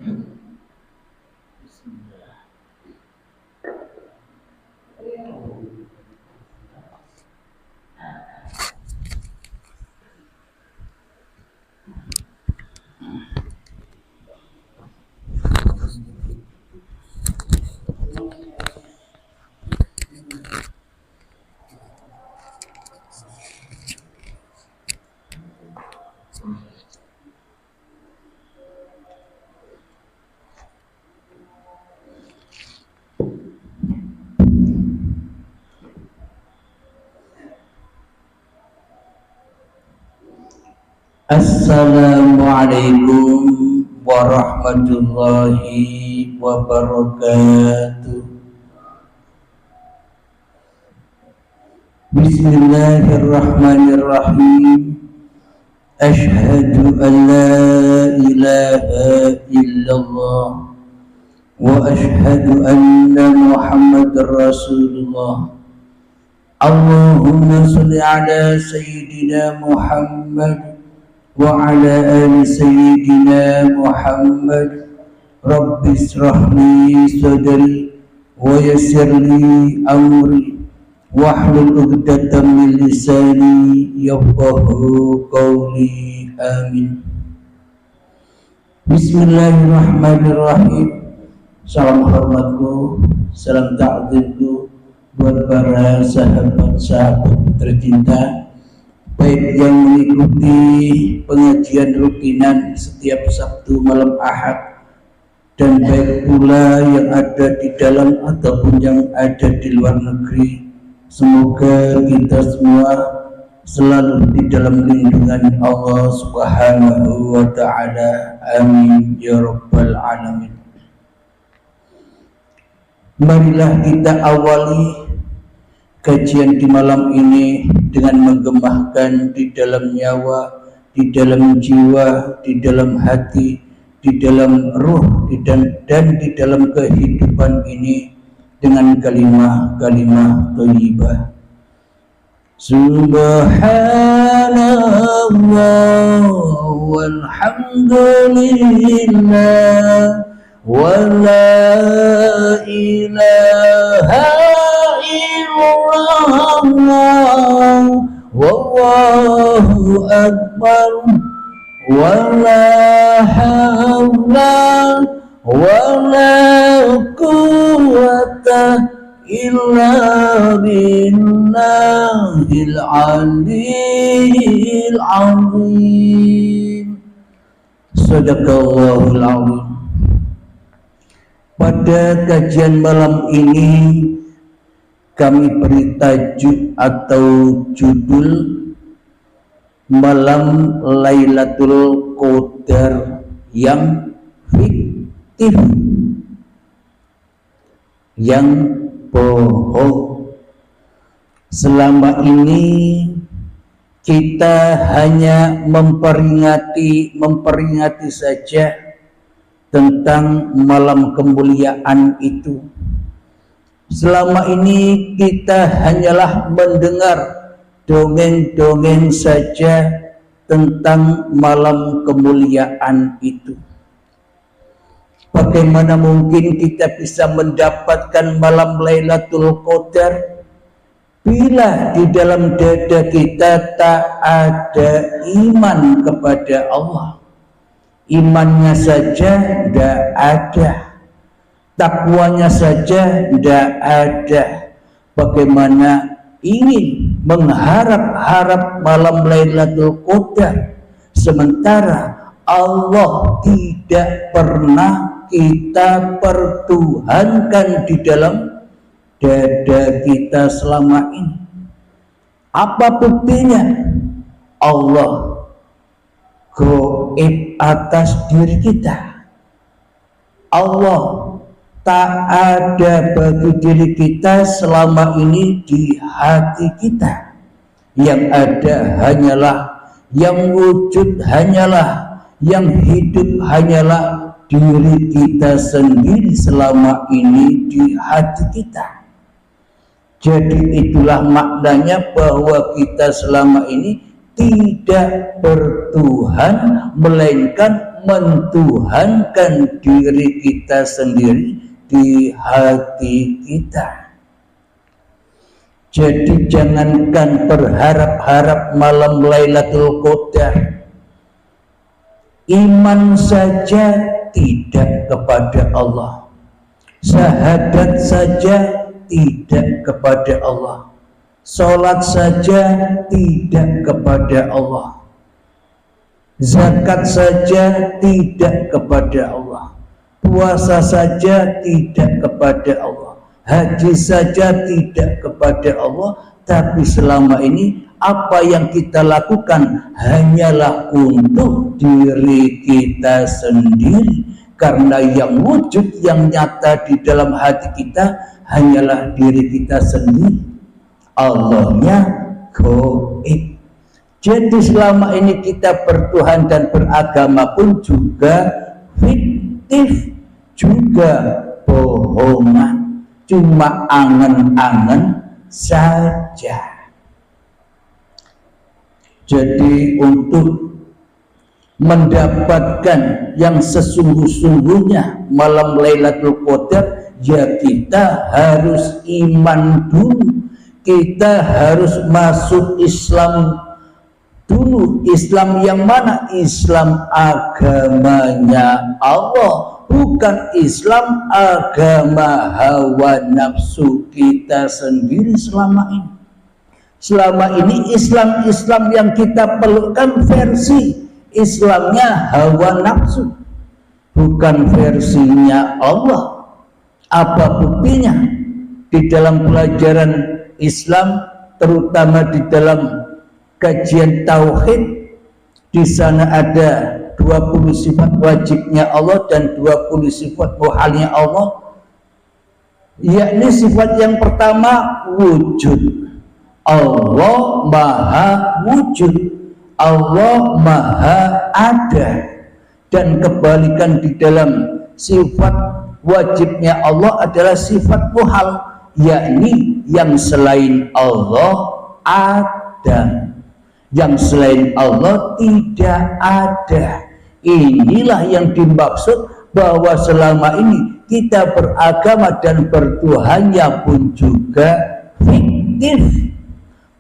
Assalamualaikum warahmatullahi wabarakatuh. Bismillahirrahmanirrahim. Ashhadu an la ilaha illallah wa ashhadu anna Muhammadar Rasulullah. Allahumma shalli ala sayyidina Muhammad wa ala ali sayyidina Muhammad. Rabbi israh li sadri wa yassir li amri wahlul 'uqdatam min lisani yafqahu qawli. Amin. Bismillahirrahmanirrahim. Salam hormatku, salam ta'zimku buat para sahabat-sahabat tercinta, baik yang mengikuti pengajian rutinan setiap Sabtu malam Ahad, dan baik pula yang ada di dalam ataupun yang ada di luar negeri. Semoga kita semua selalu di dalam lindungan Allah Subhanahu wa ta'ala. Amin ya rabbal alamin. Marilah kita awali kajian di malam ini dengan menggemahkan di dalam nyawa, di dalam jiwa, di dalam hati, di dalam ruh, dan di dalam kehidupan ini dengan kalimah-kalimah thayyibah. Subhanallah walhamdulillah wa la ilaha illallah wallahu akbar wa la hawla wa la quwwata illa billahil aliyyil azim. Sadaqallahul azim. Pada kajian malam ini kami beri tajuk atau judul Malam Lailatul Qadar yang fiktif, yang bohong. Selama ini kita hanya memperingati saja tentang malam kemuliaan itu. Selama ini kita hanyalah mendengar dongeng-dongeng saja tentang malam kemuliaan itu. Bagaimana mungkin kita bisa mendapatkan malam Lailatul Qadar bila di dalam dada kita tak ada iman kepada Allah? Imannya saja tidak ada, takwanya saja tidak ada. Bagaimana ingin mengharap-harap malam Lailatul Qadar sementara Allah tidak pernah kita pertuhankan di dalam dada kita selama ini? Apa buktinya? Allah gaib atas diri kita. Allah tak ada bagi diri kita selama ini di hati kita. Yang ada hanyalah, yang wujud hanyalah, yang hidup hanyalah diri kita sendiri selama ini di hati kita. Jadi itulah maknanya bahwa kita selama ini tidak bertuhan, melainkan mentuhankan diri kita sendiri di hati kita. Jadi jangankan berharap-harap malam Lailatul Qadar, iman saja tidak kepada Allah, syahadat saja tidak kepada Allah, sholat saja tidak kepada Allah, zakat saja tidak kepada Allah, puasa saja tidak kepada Allah, haji saja tidak kepada Allah. Tapi selama ini apa yang kita lakukan hanyalah untuk diri kita sendiri, karena yang wujud, yang nyata di dalam hati kita hanyalah diri kita sendiri. Allahnya gaib. Jadi selama ini kita bertuhan dan beragama pun juga fiktif, juga bohongan, cuma angan-angan saja. Jadi untuk mendapatkan yang sesungguh-sungguhnya malam Lailatul Qadar, ya kita harus iman dulu, kita harus masuk Islam dulu. Islam yang mana? Islam agamanya Allah, bukan Islam agama hawa nafsu kita sendiri selama ini. Selama ini Islam yang kita pelukkan versi Islamnya hawa nafsu, bukan versinya Allah. Apa buktinya? Di dalam pelajaran Islam, terutama di dalam kajian tauhid, di sana ada 20 sifat wajibnya Allah dan 20 sifat muhalnya Allah. Yakni sifat yang pertama wujud. Allah maha wujud, Allah maha ada. Dan kebalikan di dalam sifat wajibnya Allah adalah sifat muhal, yakni yang selain Allah ada, yang selain Allah tidak ada. Inilah yang dimaksud bahwa selama ini kita beragama dan bertuhannya pun juga fiktif.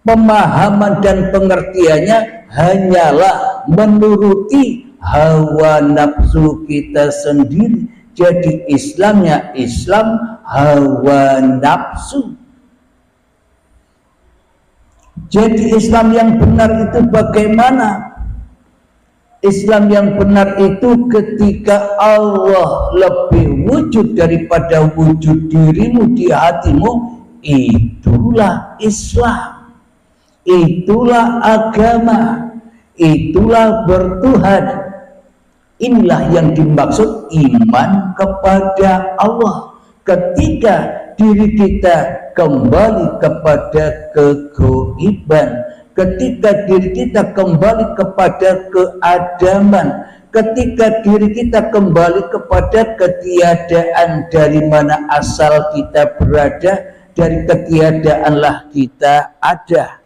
Pemahaman dan pengertiannya hanyalah menuruti hawa nafsu kita sendiri. Jadi Islamnya Islam hawa nafsu. Jadi Islam yang benar itu bagaimana? Islam yang benar itu ketika Allah lebih wujud daripada wujud dirimu di hatimu, itulah Islam, itulah agama, itulah bertuhan. Inilah yang dimaksud iman kepada Allah. Ketika diri kita kembali kepada kegoiban, ketika diri kita kembali kepada keadaman, ketika diri kita kembali kepada ketiadaan, dari mana asal kita berada, dari ketiadaanlah kita ada.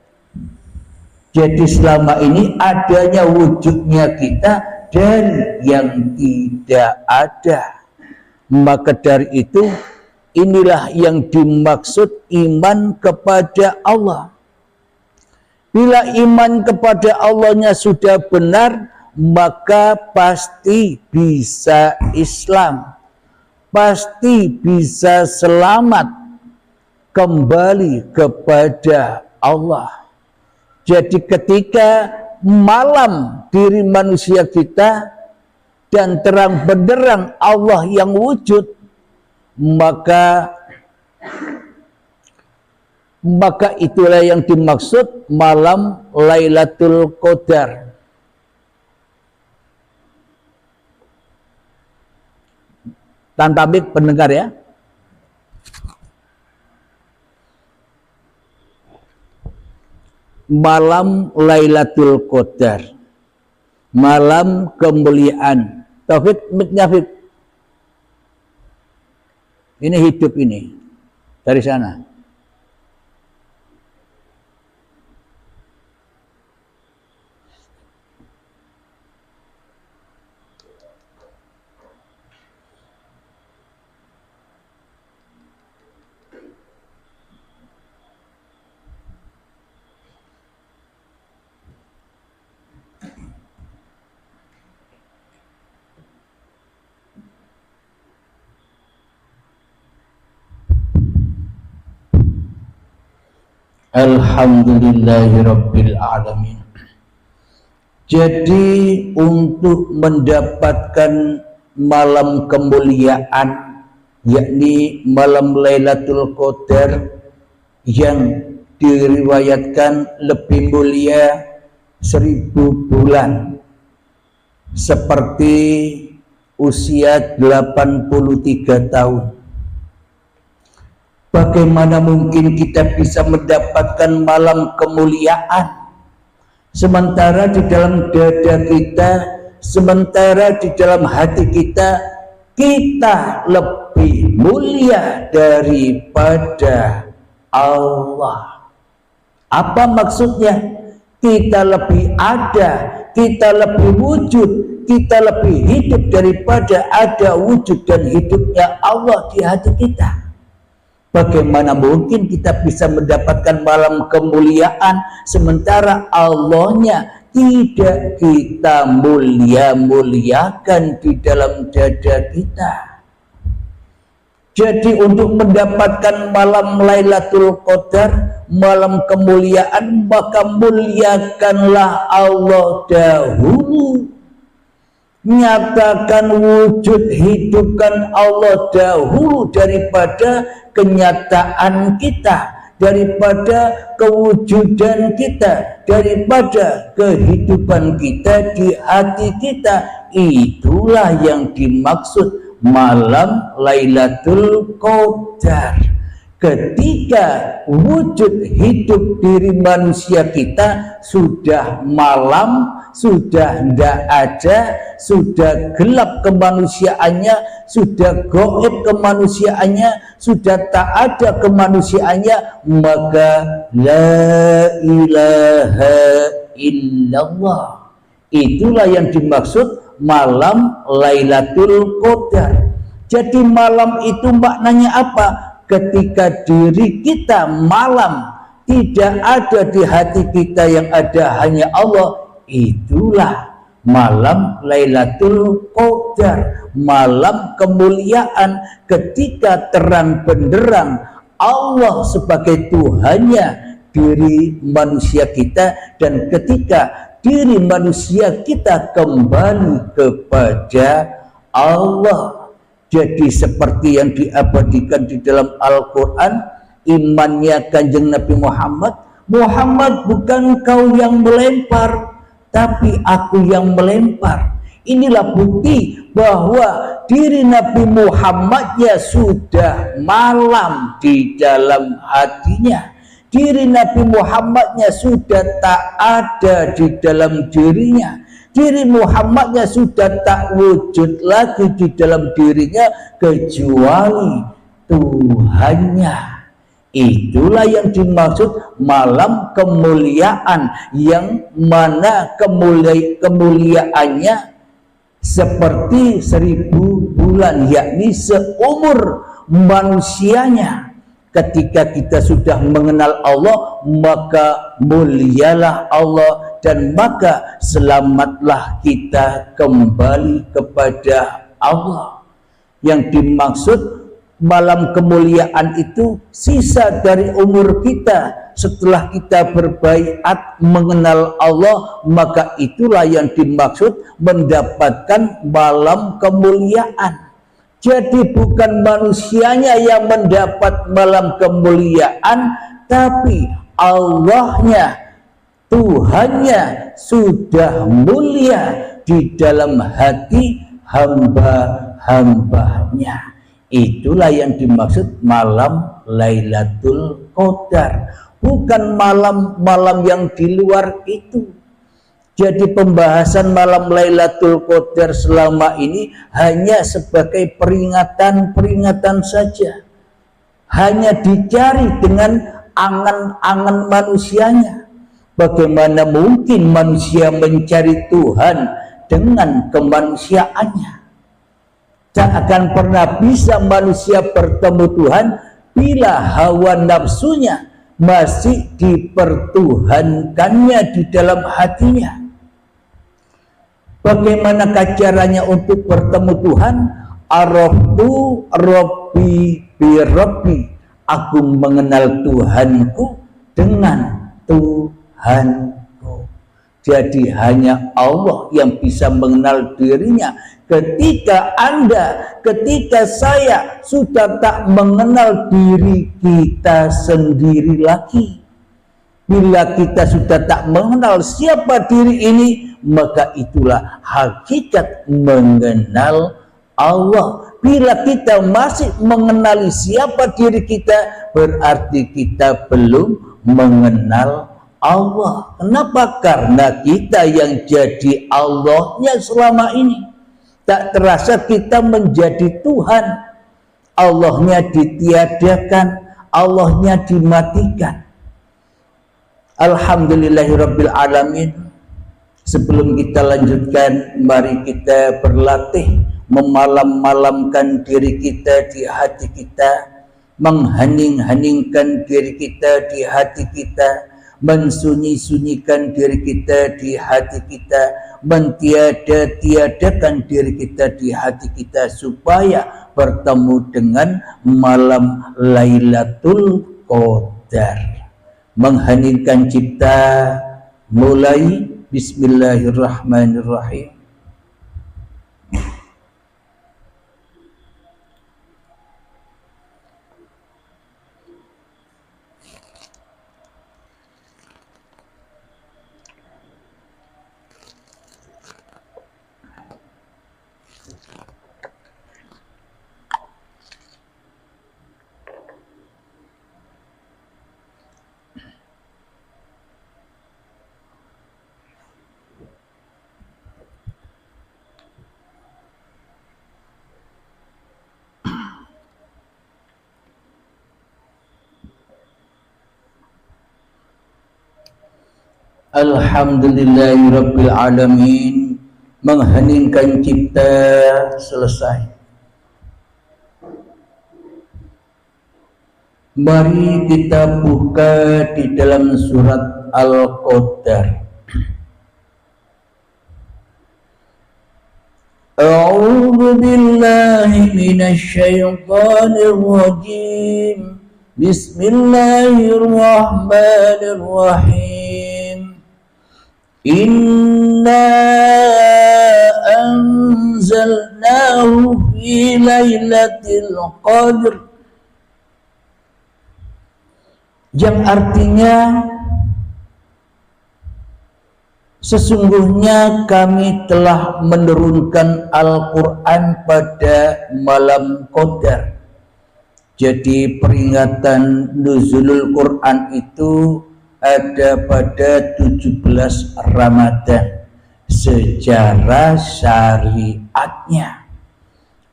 Jadi selama ini adanya wujudnya kita dari yang tidak ada. Maka dari itu inilah yang dimaksud iman kepada Allah. Bila iman kepada Allahnya sudah benar, maka pasti bisa Islam, pasti bisa selamat kembali kepada Allah. Jadi ketika malam diri manusia kita dan terang benderang Allah yang wujud, maka itulah yang dimaksud malam Lailatul Qadar. Tanpa mik pendengar ya. Malam Lailatul Qadar, malam kemuliaan. Taufik, miknya Fik. Ini hidup ini dari sana. Alhamdulillahirabbil alamin. Jadi untuk mendapatkan malam kemuliaan, yakni malam Lailatul Qadar yang diriwayatkan lebih mulia 1000 bulan, seperti usia 83 tahun. Bagaimana mungkin kita bisa mendapatkan malam kemuliaan sementara di dalam dada kita, sementara di dalam hati kita, kita lebih mulia daripada Allah? Apa maksudnya? Kita lebih ada, kita lebih wujud, kita lebih hidup daripada ada wujud dan hidupnya Allah di hati kita. Bagaimana mungkin kita bisa mendapatkan malam kemuliaan sementara Allahnya tidak kita muliakan di dalam dada kita? Jadi untuk mendapatkan malam Lailatul Qadar, malam kemuliaan, maka muliakanlah Allah dahulu. Nyatakan wujud, hidupkan Allah dahulu daripada kenyataan kita, daripada kewujudan kita, daripada kehidupan kita di hati kita. Itulah yang dimaksud malam Lailatul Qadar. Ketika wujud hidup diri manusia kita sudah malam, sudah tidak ada, sudah gelap kemanusiaannya, sudah gaib kemanusiaannya, sudah tak ada kemanusiaannya, maka la ilaha illallah. Itulah yang dimaksud malam Lailatul Qadar. Jadi malam itu maknanya apa? Ketika diri kita malam, tidak ada di hati kita, yang ada hanya Allah, itulah malam Lailatul Qadar, malam kemuliaan. Ketika terang benderang Allah sebagai Tuhannya diri manusia kita, dan ketika diri manusia kita kembali kepada Allah. Jadi seperti yang diabadikan di dalam Al-Quran, imannya Kanjeng Nabi Muhammad, Muhammad bukan kau yang melempar, tapi aku yang melempar. Inilah bukti bahwa diri Nabi Muhammadnya sudah malam di dalam hatinya. Diri Nabi Muhammadnya sudah tak ada di dalam dirinya. Diri Muhammadnya sudah tak wujud lagi di dalam dirinya kecuali Tuhannya. Itulah yang dimaksud malam kemuliaan, yang mana kemuliaannya seperti 1000 bulan, yakni seumur manusianya. Ketika kita sudah mengenal Allah, maka mulialah Allah, dan maka selamatlah kita kembali kepada Allah. Yang dimaksud malam kemuliaan itu sisa dari umur kita setelah kita berbaiat mengenal Allah, maka itulah yang dimaksud mendapatkan malam kemuliaan. Jadi bukan manusianya yang mendapat malam kemuliaan, tapi Allahnya, Tuhannya sudah mulia di dalam hati hamba-hambanya. Itulah yang dimaksud malam Lailatul Qadar, bukan malam-malam yang di luar itu. Jadi pembahasan malam Lailatul Qadar selama ini hanya sebagai peringatan-peringatan saja. Hanya dicari dengan angan-angan manusianya. Bagaimana mungkin manusia mencari Tuhan dengan kemanusiaannya? Tak akan pernah bisa manusia bertemu Tuhan bila hawa nafsunya masih dipertuhankannya di dalam hatinya. Bagaimana caranya untuk bertemu Tuhan? Araftu Rabbi bi Rabbi. Aku mengenal Tuhanku dengan Tuhanku. Jadi hanya Allah yang bisa mengenal dirinya. Ketika saya sudah tak mengenal diri kita sendiri lagi, bila kita sudah tak mengenal siapa diri ini, maka itulah hakikat mengenal Allah. Bila kita masih mengenali siapa diri kita, berarti kita belum mengenal Allah. Kenapa? Karena kita yang jadi Allahnya selama ini. Tak terasa kita menjadi Tuhan. Allahnya ditiadakan, Allahnya dimatikan. Alhamdulillahirabbil alamin. Sebelum kita lanjutkan, mari kita berlatih memalam-malamkan diri kita di hati kita, menghening-heningkan diri kita di hati kita, mensunyi-sunyikan diri kita di hati kita, mentiada-tiadakan diri kita di hati kita, supaya bertemu dengan malam Lailatul Qadar. Mengheningkan cipta, mulai. Bismillahirrahmanirrahim. Alhamdulillahirabbil alamin. Mengheningkan cipta selesai. Mari kita buka di dalam surat Al-Qadar. A'udzu billahi minasy syaithanir rajim. Bismillahirrahmanirrahim. Inna anzalnahu fi lailatul qadr, yang artinya sesungguhnya kami telah menurunkan Al-Quran pada malam Qadar. Jadi peringatan nuzulul Quran itu ada pada 17 Ramadan secara syariatnya.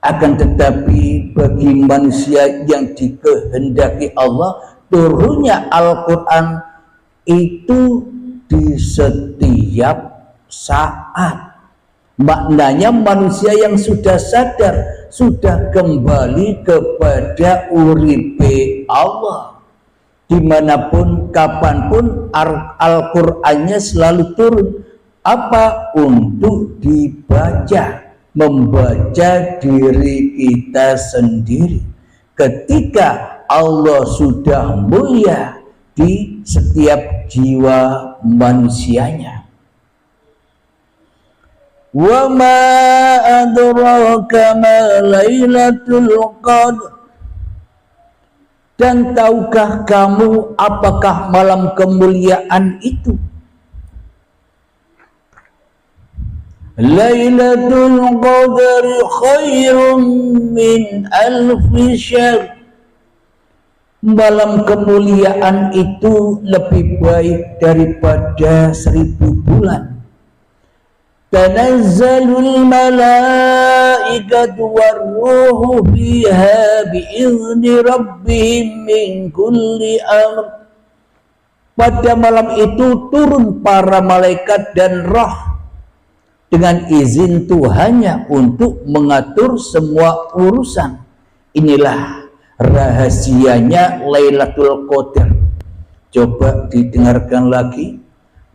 Akan tetapi bagi manusia yang dikehendaki Allah, turunnya Al-Quran itu di setiap saat. Maknanya manusia yang sudah sadar, sudah kembali kepada uripe Allah. Dimanapun, kapanpun, Al-Qur'annya selalu turun. Apa? Untuk dibaca, membaca diri kita sendiri. Ketika Allah sudah mulia di setiap jiwa manusianya. Wa ma adraka ma Lailatul Qadr. Dan tahukah kamu apakah malam kemuliaan itu? Lailatul Qadr khairum min alfi syahr. Malam kemuliaan itu lebih baik daripada 1000 bulan. Tanazzalul malaikatu warruhu fiha bi'izni rabbihim min kulli amr. Pada malam itu turun para malaikat dan roh dengan izin Tuhannya untuk mengatur semua urusan. Inilah rahasianya Lailatul Qadar. Coba didengarkan lagi.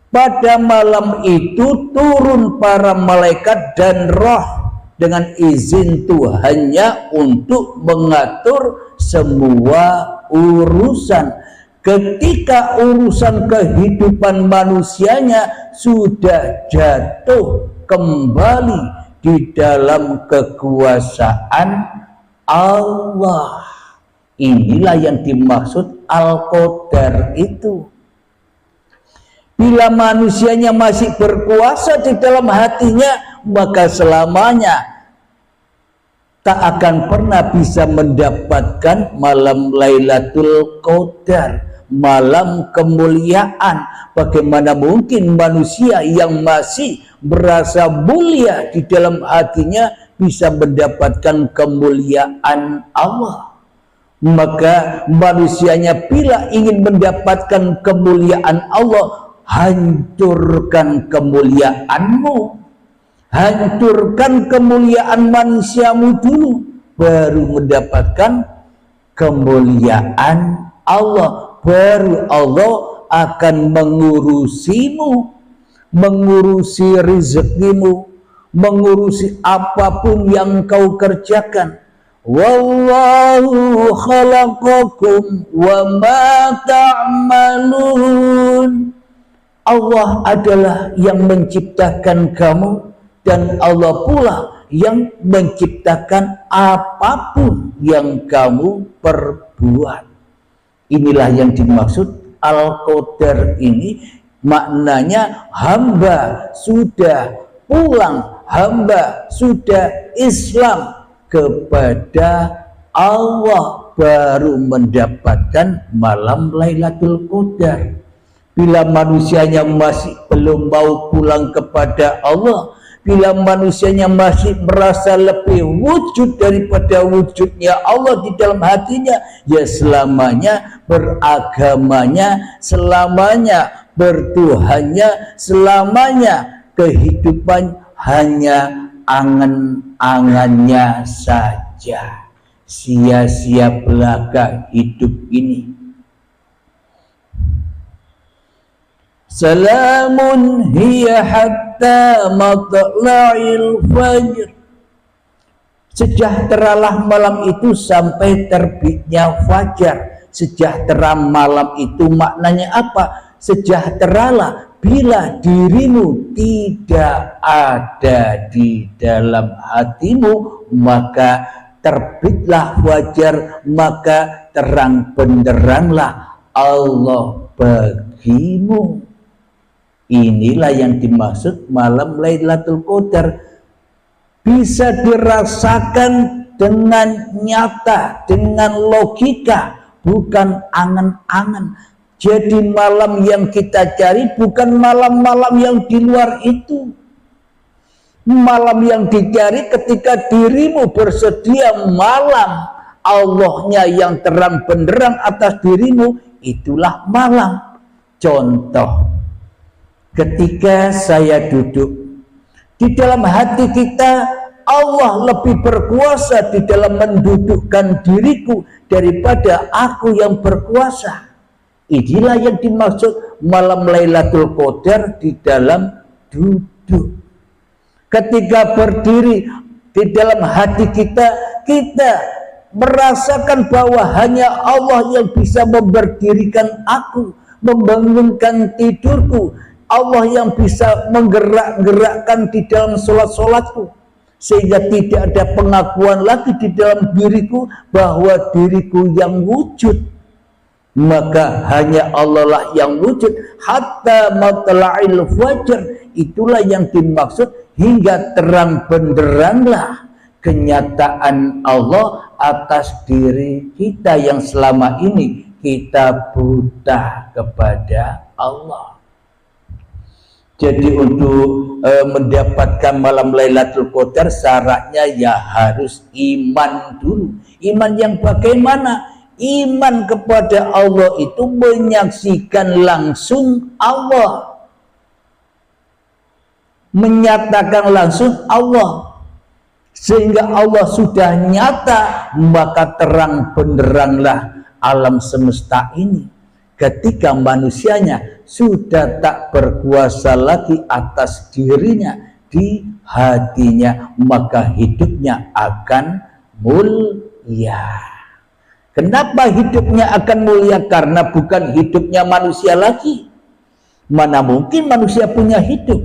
Pada malam itu turun para malaikat dan roh dengan izin Tuhannya untuk mengatur semua urusan. ketika urusan kehidupan manusianya sudah jatuh kembali di dalam kekuasaan Allah. Inilah yang dimaksud Al-Qadar itu. Bila manusianya masih berkuasa di dalam hatinya, maka selamanya tak akan pernah bisa mendapatkan malam Lailatul Qadar, malam kemuliaan. Bagaimana mungkin manusia yang masih merasa mulia di dalam hatinya bisa mendapatkan kemuliaan Allah? Maka manusianya bila ingin mendapatkan kemuliaan Allah, hancurkan kemuliaanmu, hancurkan kemuliaan manusiamu dulu, baru mendapatkan kemuliaan Allah. Baru Allah akan mengurusimu, mengurusi rezekimu, mengurusi apapun yang kau kerjakan. Wallahu khalaqakum wa ma ta'malun. Allah adalah yang menciptakan kamu, dan Allah pula yang menciptakan apapun yang kamu perbuat. Inilah yang dimaksud Al-Qadar ini. Maknanya hamba sudah pulang, hamba sudah Islam kepada Allah, baru mendapatkan malam Lailatul Qadar. Bila manusianya masih belum mau pulang kepada Allah, bila manusianya masih merasa lebih wujud daripada wujudnya Allah di dalam hatinya, ya selamanya beragamanya, selamanya bertuhannya, selamanya kehidupan hanya angan-angannya saja. Sia-sia belaka hidup ini. Salamun hiya hatta matla'il fajr. Sejahteralah malam itu sampai terbitnya fajar. Sejahtera malam itu maknanya apa? Sejahteralah bila dirimu tidak ada di dalam hatimu, maka terbitlah fajar, maka terang benderanglah Allah bagimu. Inilah yang dimaksud malam Lailatul Qadar. Bisa dirasakan dengan nyata, dengan logika, bukan angan-angan. Jadi malam yang kita cari bukan malam-malam yang di luar itu. Malam yang dicari ketika dirimu bersedia malam Allahnya yang terang benderang atas dirimu, itulah malam. Contoh, ketika saya duduk, di dalam hati kita Allah lebih berkuasa di dalam mendudukkan diriku daripada aku yang berkuasa. Inilah yang dimaksud malam Lailatul Qadar di dalam duduk. Ketika berdiri di dalam hati kita, kita merasakan bahwa hanya Allah yang bisa memberdirikan aku, membangunkan tidurku, Allah yang bisa menggerak-gerakkan di dalam sholat-sholatku, sehingga tidak ada pengakuan lagi di dalam diriku bahwa diriku yang wujud, maka hanya Allah lah yang wujud. Hatta matla'il fajr, itulah yang dimaksud hingga terang benderanglah kenyataan Allah atas diri kita yang selama ini kita buta kepada Allah. Jadi untuk mendapatkan malam Lailatul Qadar syaratnya ya harus iman dulu. Iman yang bagaimana? Iman kepada Allah itu menyaksikan langsung Allah, menyatakan langsung Allah, sehingga Allah sudah nyata, maka terang benderanglah alam semesta ini. Ketika manusianya sudah tak berkuasa lagi atas dirinya, di hatinya, maka hidupnya akan mulia. Kenapa hidupnya akan mulia? Karena bukan hidupnya manusia lagi. Mana mungkin manusia punya hidup?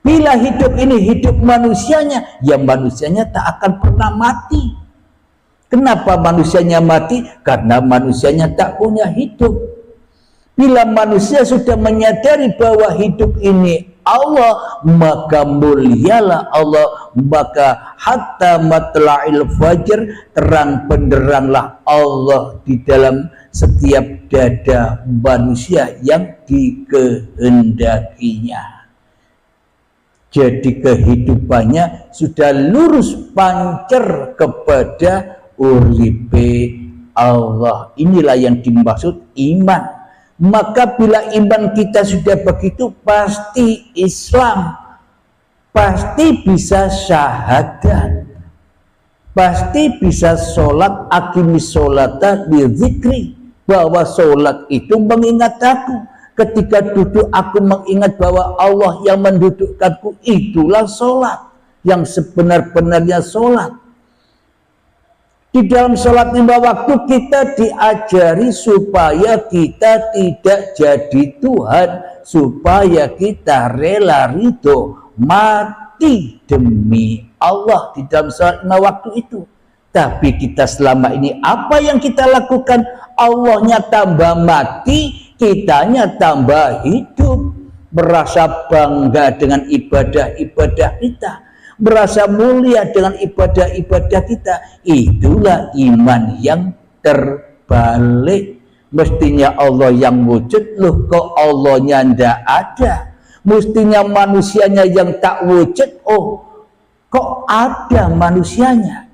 Bila hidup ini hidup manusianya, ya manusianya tak akan pernah mati. Kenapa manusianya mati? Karena manusianya tak punya hidup. Bila manusia sudah menyadari bahwa hidup ini Allah, maka mulialah Allah, maka hatta matla'il fajr, terang benderanglah Allah di dalam setiap dada manusia yang dikehendakinya. Jadi kehidupannya sudah lurus pancer kepada uripe Allah. Inilah yang dimaksud iman. Maka bila iman kita sudah begitu, pasti Islam, pasti bisa syahadat, pasti bisa sholat, aqimis sholata bizikri, bahwa sholat itu mengingat aku. Ketika duduk aku mengingat bahwa Allah yang mendudukkanku, itulah sholat yang sebenar-benarnya sholat. Di dalam sholat 5 waktu kita diajari supaya kita tidak jadi Tuhan, supaya kita rela ridho mati demi Allah di dalam sholat 5 waktu itu. Tapi kita selama ini apa yang kita lakukan? Allahnya tambah mati, kitanya tambah hidup, merasa bangga dengan ibadah-ibadah kita, merasa mulia dengan ibadah-ibadah kita. Itulah iman yang terbalik. Mestinya Allah yang wujud, loh kok Allahnya ndak ada. Mestinya manusianya yang tak wujud, oh kok ada manusianya.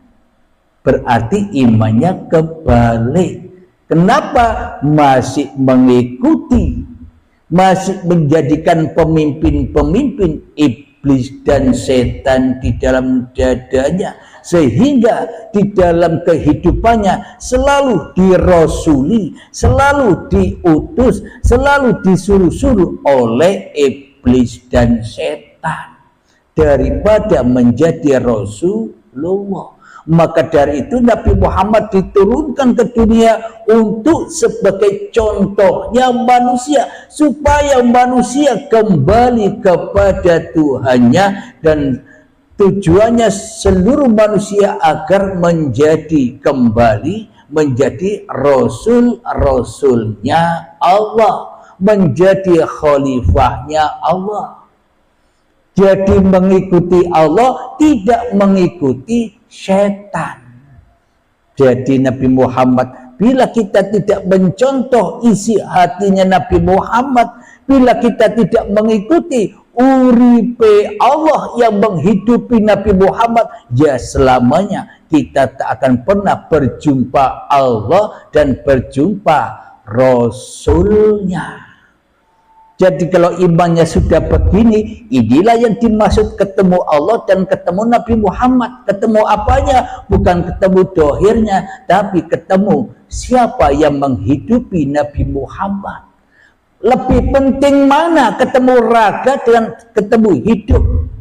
Berarti imannya kebalik. Kenapa? Masih mengikuti, masih menjadikan pemimpin-pemimpin iblis dan setan di dalam dadanya, sehingga di dalam kehidupannya selalu dirasuli, selalu diutus, selalu disuruh-suruh oleh iblis dan setan daripada menjadi Rasulullah. Maka dari itu Nabi Muhammad diturunkan ke dunia untuk sebagai contohnya manusia, supaya manusia kembali kepada Tuhannya, dan tujuannya seluruh manusia agar menjadi kembali menjadi rasul-rasulnya Allah, menjadi khalifahnya Allah. Jadi mengikuti Allah, tidak mengikuti setan. Jadi Nabi Muhammad, bila kita tidak mencontoh isi hatinya Nabi Muhammad, bila kita tidak mengikuti uripe Allah yang menghidupi Nabi Muhammad, ya selamanya kita tak akan pernah berjumpa Allah dan berjumpa Rasulnya. Jadi kalau imannya sudah begini, inilah yang dimaksud ketemu Allah dan ketemu Nabi Muhammad. Ketemu apanya? Bukan ketemu dohirnya, tapi ketemu siapa yang menghidupi Nabi Muhammad. Lebih penting mana? Ketemu raga dengan ketemu hidup.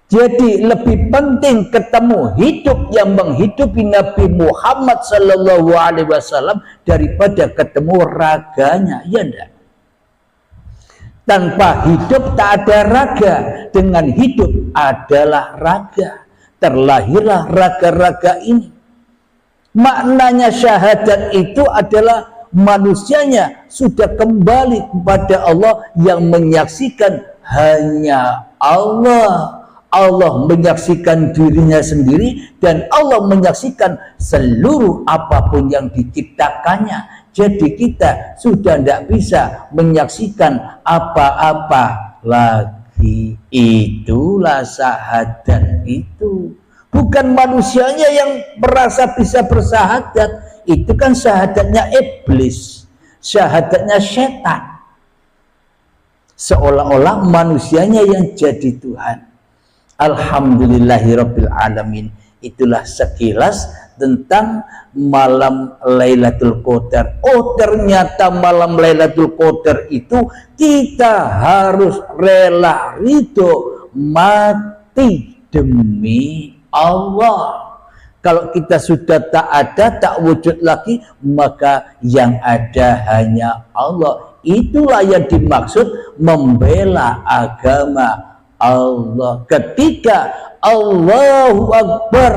Jadi lebih penting ketemu hidup yang menghidupi Nabi Muhammad Sallallahu Alaihi Wasallam daripada ketemu raganya, ya enggak? Tanpa hidup tak ada raga, dengan hidup adalah raga. Terlahirlah raga-raga ini. Maknanya syahadat itu adalah manusianya sudah kembali kepada Allah, yang menyaksikan hanya Allah. Allah menyaksikan dirinya sendiri, dan Allah menyaksikan seluruh apapun yang diciptakannya. Jadi kita sudah tidak bisa menyaksikan apa-apa lagi. Itulah syahadat itu. Bukan manusianya yang merasa bisa bersahadat. Itu kan syahadatnya iblis, syahadatnya setan. Seolah-olah manusianya yang jadi Tuhan. Alhamdulillahirabbil alamin. Itulah sekilas tentang malam Lailatul Qadar. Oh, ternyata malam Lailatul Qadar itu kita harus rela ridho mati demi Allah. Kalau kita sudah tak ada, tak wujud lagi, maka yang ada hanya Allah. Itulah yang dimaksud membela agama Allah. Ketika Allahu Akbar,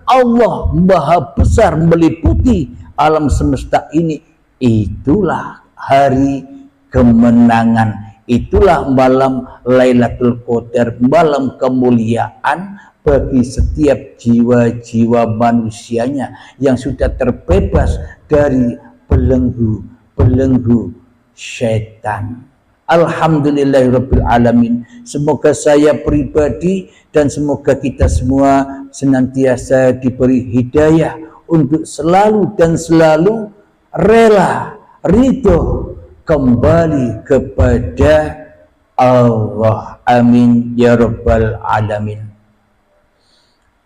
Allah Maha Besar meliputi alam semesta ini, itulah hari kemenangan, itulah malam Lailatul Qadar, malam kemuliaan bagi setiap jiwa-jiwa manusianya yang sudah terbebas dari belenggu syaitan. Alhamdulillahirabbil alamin. Semoga saya pribadi dan semoga kita semua senantiasa diberi hidayah untuk selalu dan selalu rela, ridho kembali kepada Allah. Amin ya rabbal alamin.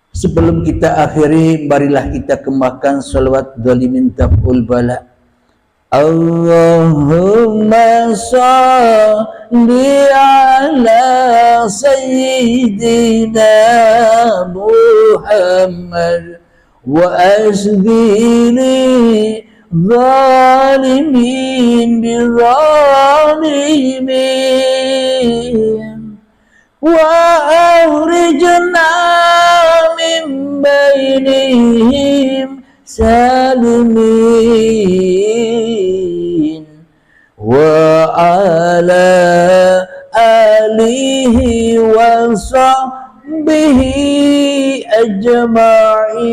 Sebelum kita akhiri, marilah kita kemakan salawat dhalimin tabul bala. Allahumma salli ala sayyidina Muhammad wa asghiri zalimin bizalimin wa akhrijna min bainihim salimin wa ala alihi wa sahbihi ajma'in.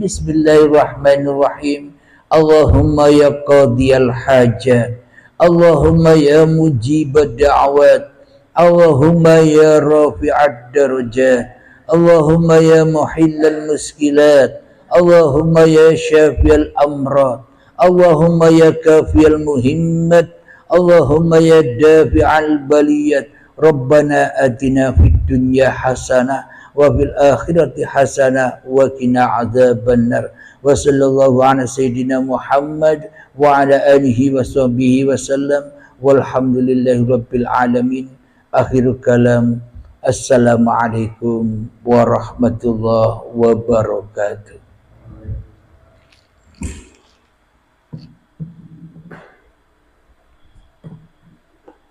Bismillahirrahmanirrahim. Allahumma ya qadiyal hajat, Allahumma ya mujibad da'wat, Allahumma ya rafi'ad darajat, Allahumma ya muhillal muskilat, Allahumma ya syafiyal amrad, Allahumma ya kafiyal muhimmat, Allahumma ya dafi'al baliyat. Rabbana atina fid dunya hasanah wa fil akhirati hasanah wa qina adzabannar. Wa sallallahu ala sayyidina Muhammad wa ala alihi wa sahbihi wa sallam walhamdulillahi rabbil alamin. Akhirul kalam, assalamualaikum warahmatullahi wabarakatuh.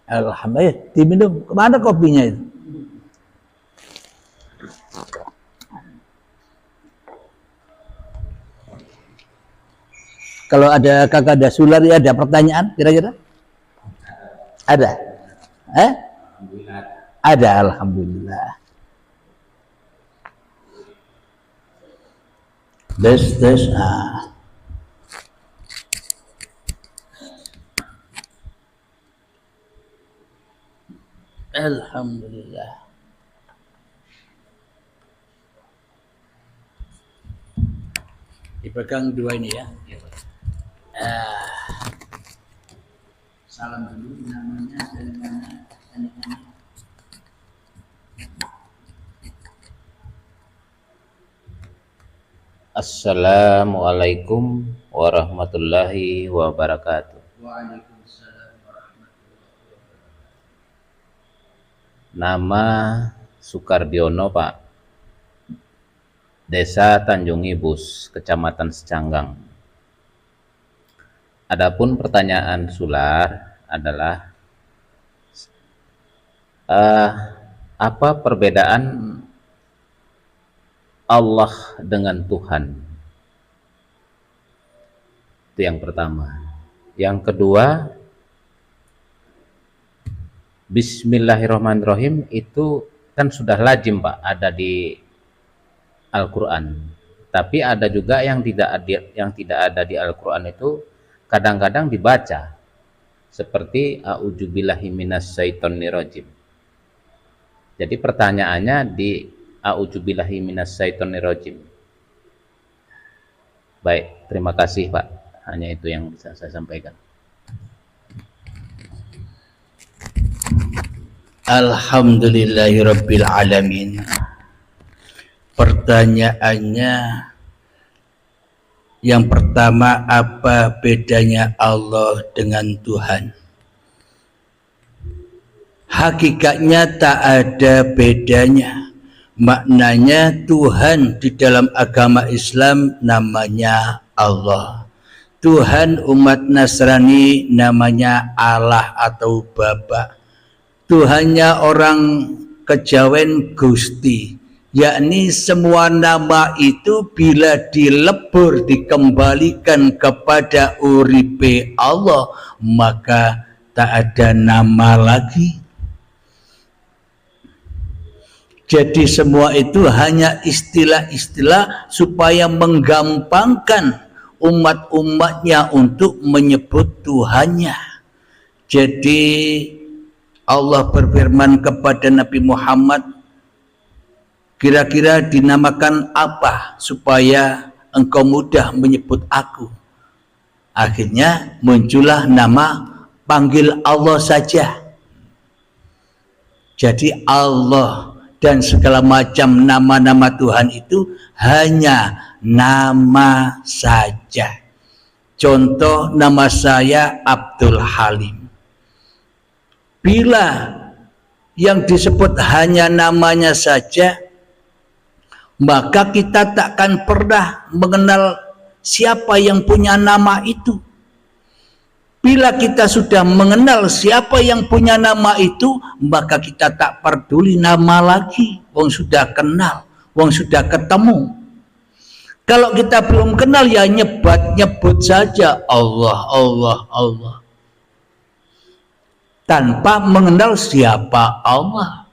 Alhamdulillah, diminum. Kemana kopinya itu? Kalau ada kakak Dasulari, ada pertanyaan kira-kira? Ada? Ada, alhamdulillah. Des. Alhamdulillah. Dipegang dua ini ya. Salam dulu, namanya dari mana? Assalamualaikum warahmatullahi wabarakatuh. Waalaikumsalam warahmatullahi wabarakatuh. Nama Sukardiono, Pak. Desa Tanjung Ibus, Kecamatan Secanggang. Adapun pertanyaan Sular adalah apa perbedaan Allah dengan Tuhan? Itu yang pertama. Yang kedua, Bismillahirrahmanirrahim itu kan sudah lazim, Pak, ada di Al-Quran. Tapi ada juga yang tidak ada di Al-Quran itu kadang-kadang dibaca seperti a'udzubillahi minasyaitonirrajim. Jadi pertanyaannya di a'udzubillahi minasyaitonirrajim. Baik, terima kasih, Pak. Hanya itu yang bisa saya sampaikan. Alhamdulillahirabbil alamin. Pertanyaannya yang pertama, apa bedanya Allah dengan Tuhan? Hakikatnya tak ada bedanya. Maknanya Tuhan di dalam agama Islam namanya Allah. Tuhan umat Nasrani namanya Allah atau Bapa. Tuhannya orang Kejawen Gusti. Yakni semua nama itu bila dilebur dikembalikan kepada uripe Allah, maka tak ada nama lagi. Jadi semua itu hanya istilah-istilah supaya menggampangkan umat-umatnya untuk menyebut Tuhannya. Jadi Allah berfirman kepada Nabi Muhammad, kira-kira dinamakan apa supaya engkau mudah menyebut aku? Akhirnya muncullah nama, panggil Allah saja. Jadi Allah dan segala macam nama-nama Tuhan itu hanya nama saja. Contoh, nama saya Abdul Halim. Bila yang disebut hanya namanya saja, maka kita takkan pernah mengenal siapa yang punya nama itu. Bila kita sudah mengenal siapa yang punya nama itu, maka kita tak peduli nama lagi. Wong sudah kenal, wong sudah ketemu. Kalau kita belum kenal, ya nyebut saja Allah, Allah, Allah, tanpa mengenal siapa Allah.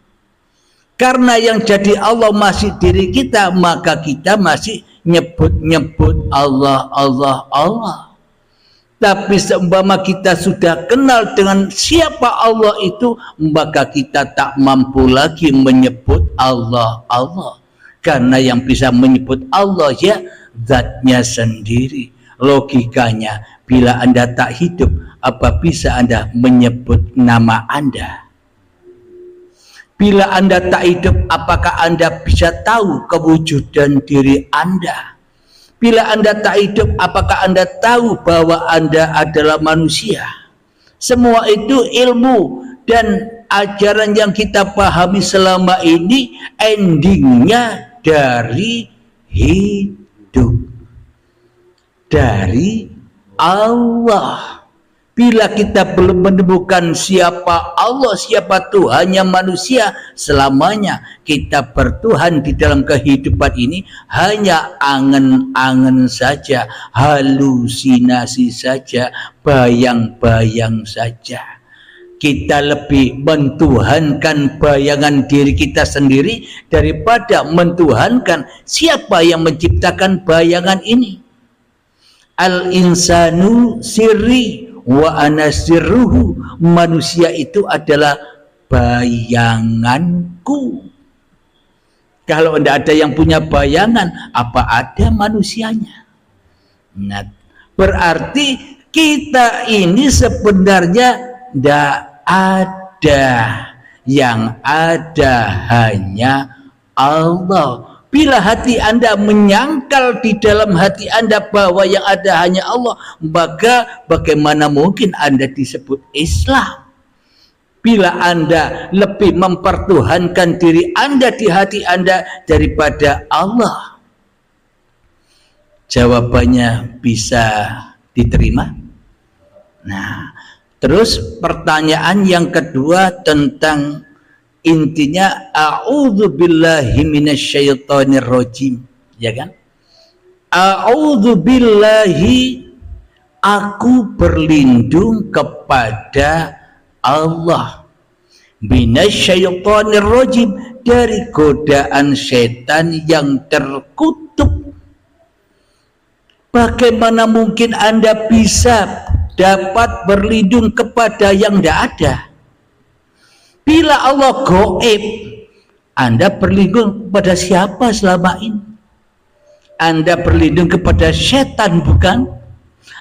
Karena yang jadi Allah masih diri kita, maka kita masih nyebut Allah, Allah, Allah. Tapi seumpama kita sudah kenal dengan siapa Allah itu, maka kita tak mampu lagi menyebut Allah, Allah. Karena yang bisa menyebut Allah ya zatnya sendiri. Logikanya, bila Anda tak hidup, apa bisa Anda menyebut nama Anda? Bila Anda tak hidup, apakah Anda bisa tahu kewujudan diri Anda? Bila Anda tak hidup, apakah Anda tahu bahwa Anda adalah manusia? Semua itu ilmu dan ajaran yang kita pahami selama ini endingnya dari hidup, dari Allah. Bila kita belum menemukan siapa Allah, siapa Tuhannya manusia, selamanya kita bertuhan di dalam kehidupan ini hanya angan-angan saja, halusinasi saja, bayang-bayang saja. Kita lebih mentuhankan bayangan diri kita sendiri daripada mentuhankan siapa yang menciptakan bayangan ini. Al-insanu sirri wa ana sirruhu, manusia itu adalah bayanganku. Kalau tidak ada yang punya bayangan, apa ada manusianya? Nah, berarti kita ini sebenarnya tidak ada, yang ada hanya Allah. Bila hati Anda menyangkal di dalam hati Anda bahwa yang ada hanya Allah, maka bagaimana mungkin Anda disebut Islam? Bila Anda lebih mempertuhankan diri Anda di hati Anda daripada Allah, jawabannya bisa diterima. Nah, terus pertanyaan yang kedua tentang intinya a'udzubillahi minasyaitonirrajim, ya kan? A'udzubillahi, aku berlindung kepada Allah, minasyaitonirrajim, dari godaan setan yang terkutuk. Bagaimana mungkin Anda bisa dapat berlindung kepada yang tidak ada? Bila Allah gaib, Anda berlindung kepada siapa selama ini? Anda berlindung kepada setan, bukan?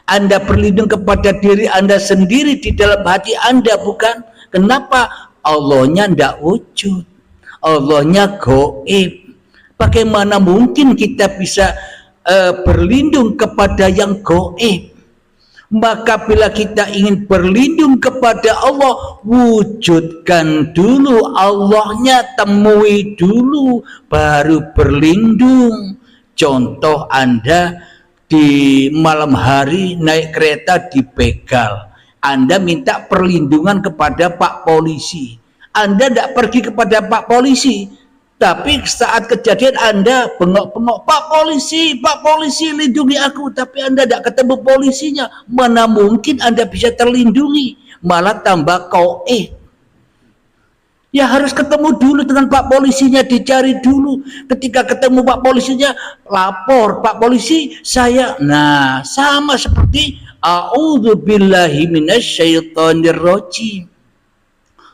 Anda berlindung kepada diri Anda sendiri di dalam hati Anda, bukan? Kenapa? Allahnya tidak wujud, Allahnya gaib. Bagaimana mungkin kita bisa berlindung kepada yang gaib? Maka bila kita ingin berlindung kepada Allah, wujudkan dulu Allahnya, temui dulu, baru berlindung. Contoh, Anda di malam hari naik kereta dibegal, Anda minta perlindungan kepada Pak Polisi. Anda tidak pergi kepada Pak Polisi, tapi saat kejadian Anda bengok-bengok, Pak Polisi lindungi aku, tapi Anda tidak ketemu polisinya. Mana mungkin Anda bisa terlindungi, malah tambah koeh. Ya harus ketemu dulu dengan Pak Polisinya, dicari dulu. Ketika ketemu Pak Polisinya, lapor, Pak Polisi saya. Nah, sama seperti a'udzubillahi minasyaitonirrajim.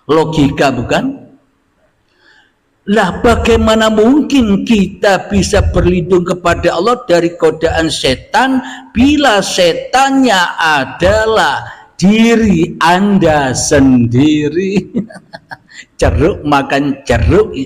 Logika bukan? Lah bagaimana mungkin kita bisa berlindung kepada Allah dari godaan setan bila setannya adalah diri Anda sendiri? Jeruk makan jeruk.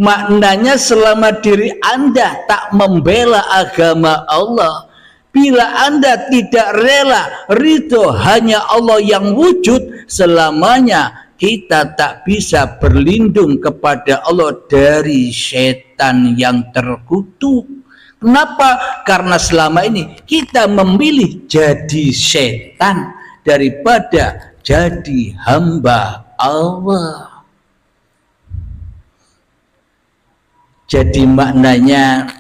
Maknanya selama diri Anda tak membela agama Allah, bila Anda tidak rela ridho hanya Allah yang wujud, selamanya kita tak bisa berlindung kepada Allah dari setan yang terkutuk. Kenapa? Karena selama ini kita memilih jadi setan daripada jadi hamba Allah. Jadi maknanya,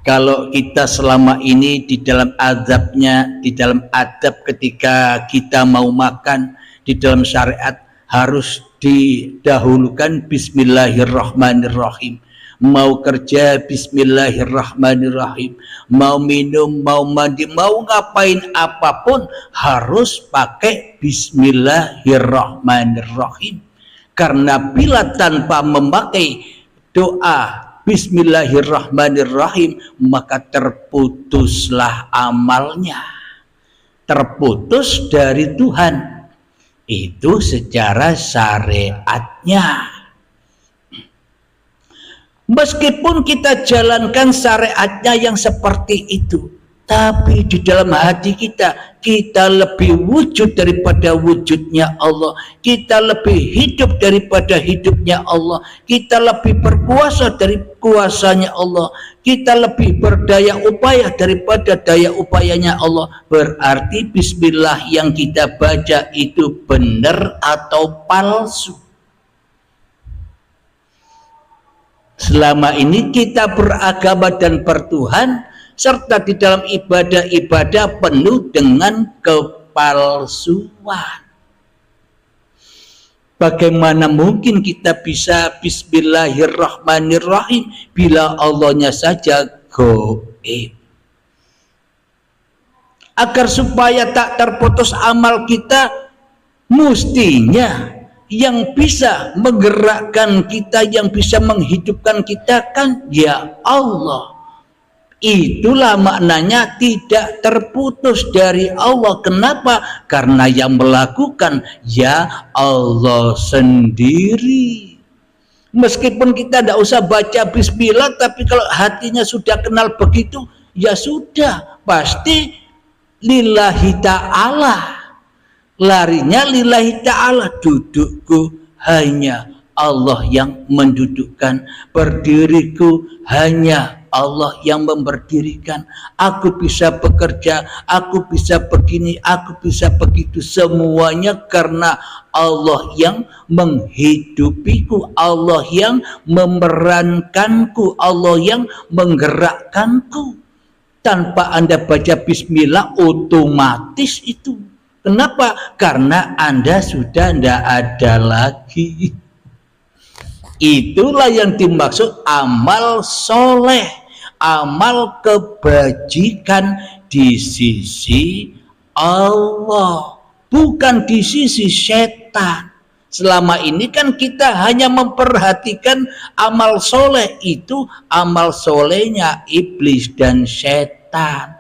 kalau kita selama ini di dalam azabnya, di dalam adab ketika kita mau makan, di dalam syariat harus didahulukan bismillahirrahmanirrahim. Mau kerja bismillahirrahmanirrahim, mau minum, mau mandi, mau ngapain apapun harus pakai bismillahirrahmanirrahim. Karena bila tanpa memakai doa bismillahirrahmanirrahim, maka terputuslah amalnya, terputus dari Tuhan. Itu secara syariatnya. Meskipun kita jalankan syariatnya yang seperti itu, tapi di dalam hati kita lebih wujud daripada wujudnya Allah, kita lebih hidup daripada hidupnya Allah, kita lebih berkuasa dari kuasanya Allah, kita lebih berdaya upaya daripada daya upayanya Allah. Berarti bismillah yang kita baca itu benar atau palsu? Selama ini kita beragama dan bertuhan serta di dalam ibadah-ibadah penuh dengan kepalsuan. Bagaimana mungkin kita bisa bismillahirrahmanirrahim bila Allahnya saja gaib? Agar supaya tak terputus amal kita, mestinya yang bisa menggerakkan kita, yang bisa menghidupkan kita kan ya Allah. Itulah maknanya tidak terputus dari Allah. Kenapa? Karena yang melakukan ya Allah sendiri. Meskipun kita tidak usah baca bismillah, tapi kalau hatinya sudah kenal begitu, ya sudah, pasti lillahi ta'ala. Larinya lillahi ta'ala. Dudukku hanya Allah yang mendudukkan, berdiriku hanya Allah yang memberdirikan, aku bisa bekerja, aku bisa begini, aku bisa begitu, semuanya karena Allah yang menghidupiku, Allah yang memerankanku, Allah yang menggerakkanku. Tanpa Anda baca bismillah, otomatis itu. Kenapa? Karena Anda sudah tidak ada lagi. Itulah yang dimaksud amal soleh, amal kebajikan di sisi Allah, bukan di sisi setan. Selama ini kan kita hanya memperhatikan amal soleh, itu amal solehnya iblis dan setan.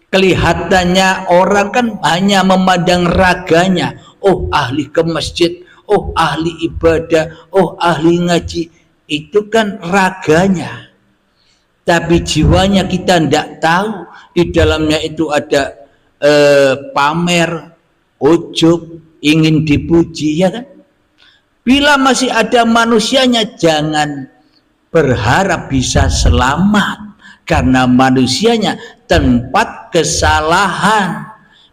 Kelihatannya orang kan hanya memandang raganya, oh ahli ke masjid, oh ahli ibadah, oh ahli ngaji, itu kan raganya. tapi jiwanya kita tidak tahu di dalamnya itu ada pamer, ujub, ingin dipuji, ya kan? Bila masih ada manusianya, jangan berharap bisa selamat, karena manusianya tempat kesalahan.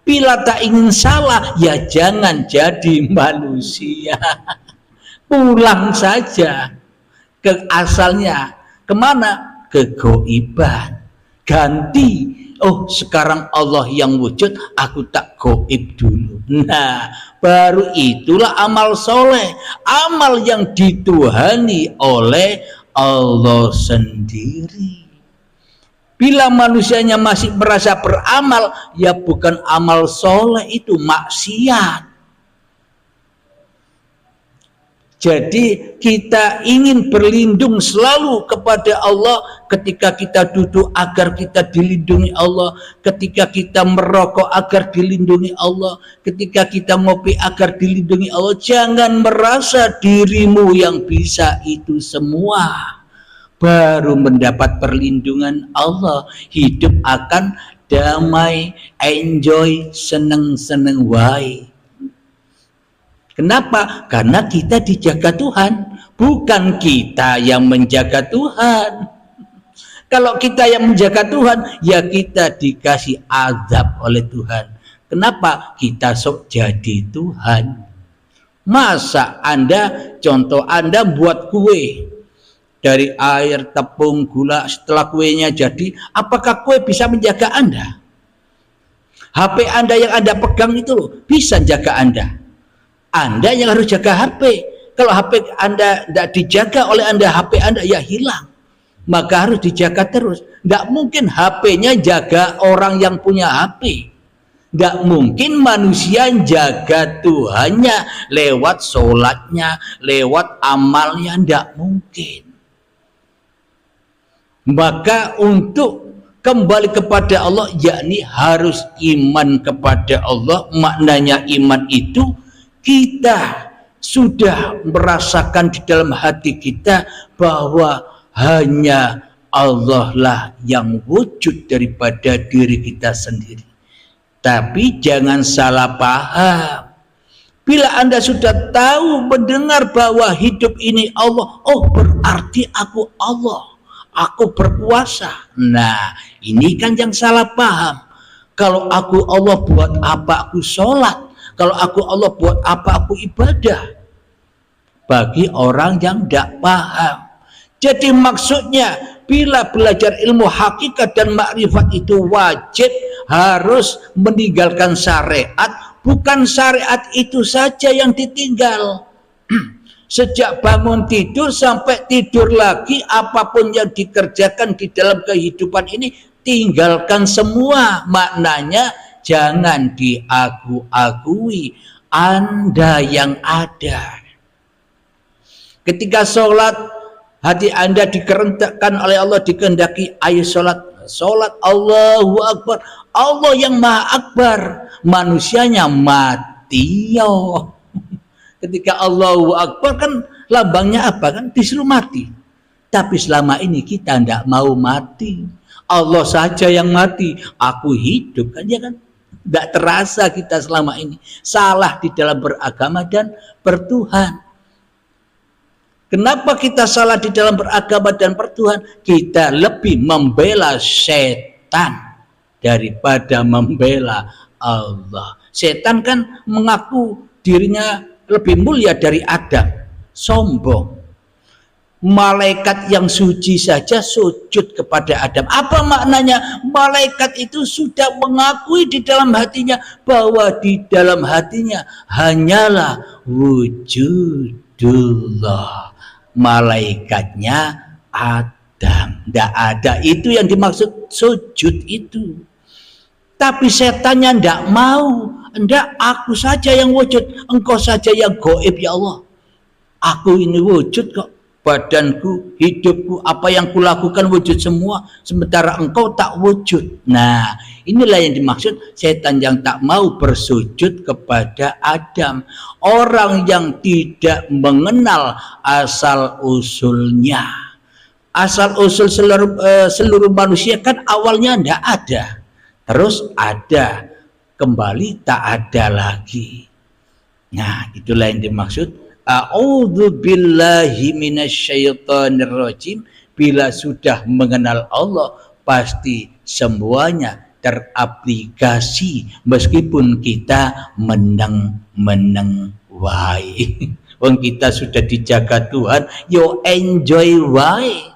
Bila tak ingin salah, ya jangan jadi manusia. Pulang saja ke asalnya. Kemana? Ke goiban. Ganti. Oh, sekarang Allah yang wujud, aku tak goib dulu. Nah, baru itulah amal soleh, amal yang dituhani oleh Allah sendiri. Bila manusianya masih merasa beramal, ya bukan amal soleh, itu maksiat. Jadi kita ingin berlindung selalu kepada Allah. Ketika kita duduk agar kita dilindungi Allah, ketika kita merokok agar dilindungi Allah, ketika kita ngopi agar dilindungi Allah. Jangan merasa dirimu yang bisa itu semua. Baru mendapat perlindungan Allah, hidup akan damai, enjoy, seneng-seneng wae. Kenapa? Karena kita dijaga Tuhan, bukan kita yang menjaga Tuhan. Kalau kita yang menjaga Tuhan, ya kita dikasih azab oleh Tuhan. Kenapa? Kita sok jadi Tuhan. Masa Anda, contoh Anda buat kue dari air, tepung, gula, setelah kuenya jadi, apakah kue bisa menjaga Anda? HP Anda yang Anda pegang itu loh, bisa jaga Anda. Anda yang harus jaga HP. Kalau HP Anda tidak dijaga oleh Anda, HP Anda ya hilang. Maka harus dijaga terus. Tidak mungkin HP-nya jaga orang yang punya HP. Tidak mungkin manusia jaga Tuhannya lewat sholatnya, lewat amalnya. Tidak mungkin. Maka untuk kembali kepada Allah, yakni harus iman kepada Allah. Maknanya iman itu kita sudah merasakan di dalam hati kita bahwa hanya Allah lah yang wujud daripada diri kita sendiri. Tapi jangan salah paham. Bila Anda sudah tahu, mendengar bahwa hidup ini Allah, oh berarti aku Allah, aku berkuasa. Nah, ini kan yang salah paham. Kalau aku Allah, buat apa aku sholat? Kalau aku Allah, buat apa aku ibadah? Bagi orang yang tidak paham. Jadi maksudnya, bila belajar ilmu hakikat dan makrifat itu wajib harus meninggalkan syariat. Bukan syariat itu saja yang ditinggal. Sejak bangun tidur sampai tidur lagi, apapun yang dikerjakan di dalam kehidupan ini, tinggalkan semua. Maknanya, jangan diaku-akui Anda yang ada. Ketika sholat, hati Anda dikehendakkan oleh Allah, dikehendaki ayo sholat. Sholat, Allahu Akbar. Allah yang Maha Akbar. Manusianya mati. Ketika Allahu Akbar kan lambangnya apa kan? Disuruh mati. Tapi selama ini kita tidak mau mati. Allah saja yang mati. Aku hidup kan, ya kan? Tidak terasa kita selama ini salah di dalam beragama dan bertuhan. Kenapa kita salah di dalam beragama dan bertuhan? Kita lebih membela setan daripada membela Allah. Setan kan mengaku dirinya lebih mulia dari Adam, sombong. Malaikat yang suci saja sujud kepada Adam. Apa maknanya? Malaikat itu sudah mengakui di dalam hatinya bahwa di dalam hatinya hanyalah wujudullah. Malaikatnya Adam. Tidak ada itu yang dimaksud sujud itu. Tapi setannya tidak mau. Tidak, aku saja yang wujud, engkau saja yang gaib ya Allah. Aku ini wujud kok. Badanku, hidupku, apa yang kulakukan wujud semua, sementara engkau tak wujud. Nah, inilah yang dimaksud setan yang tak mau bersujud kepada Adam. Orang yang tidak mengenal asal usulnya. Asal usul seluruh manusia kan awalnya ndak ada, terus ada, kembali tak ada lagi. Nah, itulah yang dimaksud a'udzu billahi minasyaitonir rajim. Bila sudah mengenal Allah, pasti semuanya teraplikasi meskipun kita meneng wae. Wong kita sudah dijaga Tuhan, yo enjoy wae.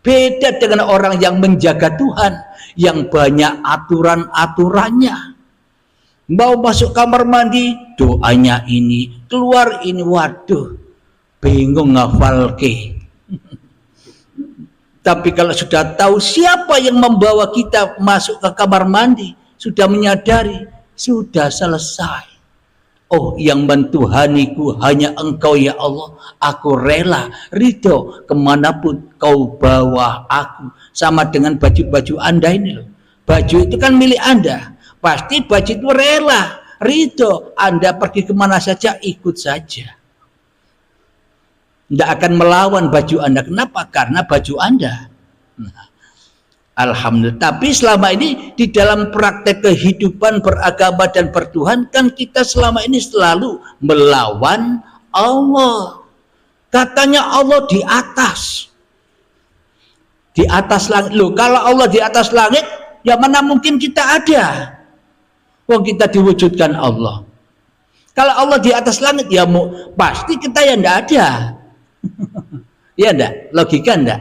Beda dengan orang yang menjaga Tuhan, yang banyak aturan-aturannya. Mau masuk kamar mandi, doanya ini, keluar ini, waduh, bingung ngafalke. Tapi kalau sudah tahu siapa yang membawa kita masuk ke kamar mandi, sudah menyadari, sudah selesai. Oh, yang mentuhaniku hanya Engkau ya Allah. Aku rela, ridho kemanapun Kau bawa aku. Sama dengan baju-baju Anda ini loh. Baju itu kan milik Anda. Pasti baju itu rela, ridho. Anda pergi kemana saja, ikut saja. Tidak akan melawan baju Anda. Kenapa? Karena baju Anda. Nah, alhamdulillah. Tapi selama ini di dalam praktek kehidupan beragama dan bertuhan kan kita selama ini selalu melawan Allah. Katanya Allah di atas. Di atas langit. Loh, kalau Allah di atas langit, ya mana mungkin kita ada? Wong kita diwujudkan Allah. Kalau Allah di atas langit, ya pasti kita yang tidak ada. Ya enggak? Logika enggak?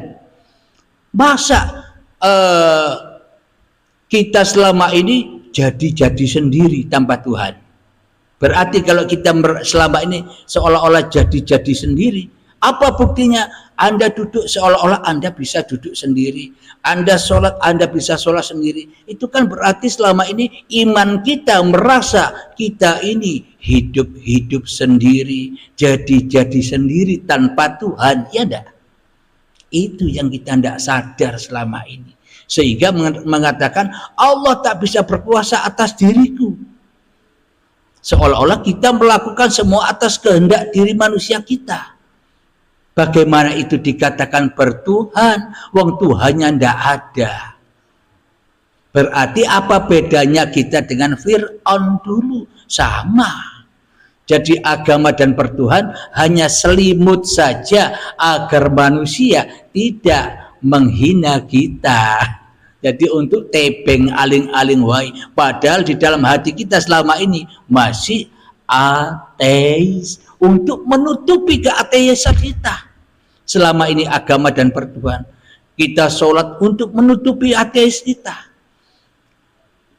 Masa kita selama ini jadi sendiri tanpa Tuhan? Berarti kalau kita selama ini seolah-olah jadi sendiri, apa buktinya? Anda duduk seolah-olah Anda bisa duduk sendiri, Anda sholat, Anda bisa sholat sendiri. Itu kan berarti selama ini iman kita merasa kita ini hidup sendiri, jadi sendiri tanpa Tuhan, ya enggak? Itu yang kita tidak sadar selama ini. Sehingga mengatakan Allah tak bisa berkuasa atas diriku. Seolah-olah kita melakukan semua atas kehendak diri manusia kita. Bagaimana itu dikatakan bertuhan? Wong Tuhannya tidak ada. Berarti apa bedanya kita dengan Fir'aun dulu? Sama. Jadi agama dan pertuhan hanya selimut saja agar manusia tidak menghina kita. Jadi untuk tebeng aling-aling wae. Padahal di dalam hati kita selama ini masih ateis. Untuk menutupi keateisan kita. Selama ini agama dan pertuhan. Kita sholat untuk menutupi ateis kita.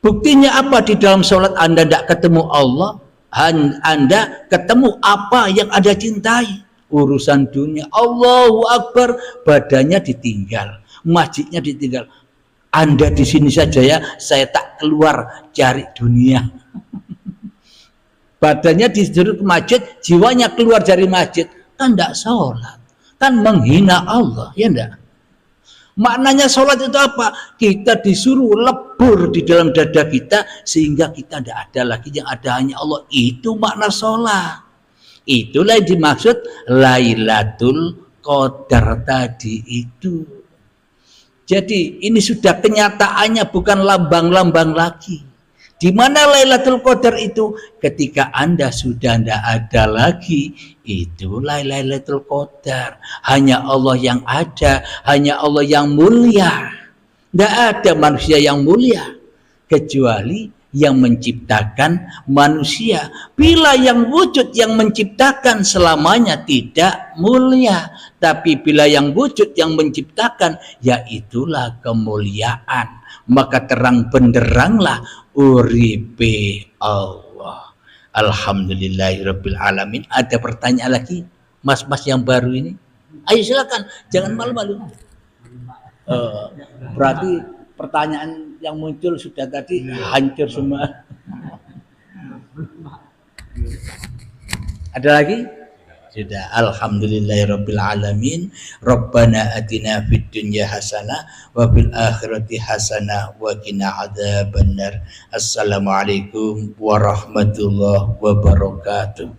Buktinya apa? Di dalam sholat Anda tidak ketemu Allah. Anda ketemu apa yang Anda cintai, urusan dunia. Allahu Akbar, badannya ditinggal, masjidnya ditinggal. Anda di sini saja ya, saya tak keluar cari dunia. Badannya disuruh ke masjid, jiwanya keluar dari masjid, kan tidak sholat, kan menghina Allah, ya enggak? Maknanya sholat itu apa? Kita disuruh lebur di dalam dada kita sehingga kita tidak ada lagi, yang ada hanya Allah. Itu makna sholat. Itulah yang dimaksud Lailatul Qadar tadi itu. Jadi ini sudah kenyataannya, bukan lambang-lambang lagi. Di mana Lailatul Qadar itu? Ketika Anda sudah tidak ada lagi, itulah Lailatul Qadar. Hanya Allah yang ada, hanya Allah yang mulia. Tidak ada manusia yang mulia kecuali yang menciptakan manusia. Bila yang wujud yang menciptakan selamanya tidak mulia, tapi bila yang wujud yang menciptakan, yaitulah kemuliaan. Maka terang benderanglah uripe Allah. Alhamdulillahirabbil alamin. Ada pertanyaan lagi, mas-mas yang baru ini? Ayo silakan, jangan malu-malu. Berarti pertanyaan yang muncul sudah tadi hancur semua. Ada lagi? Sudah. Alhamdulillahirabbil alamin. Rabbana atina fid dunya hasanah wa fil akhirati hasanah wa qina adzabannar. Assalamualaikum warahmatullahi wabarakatuh.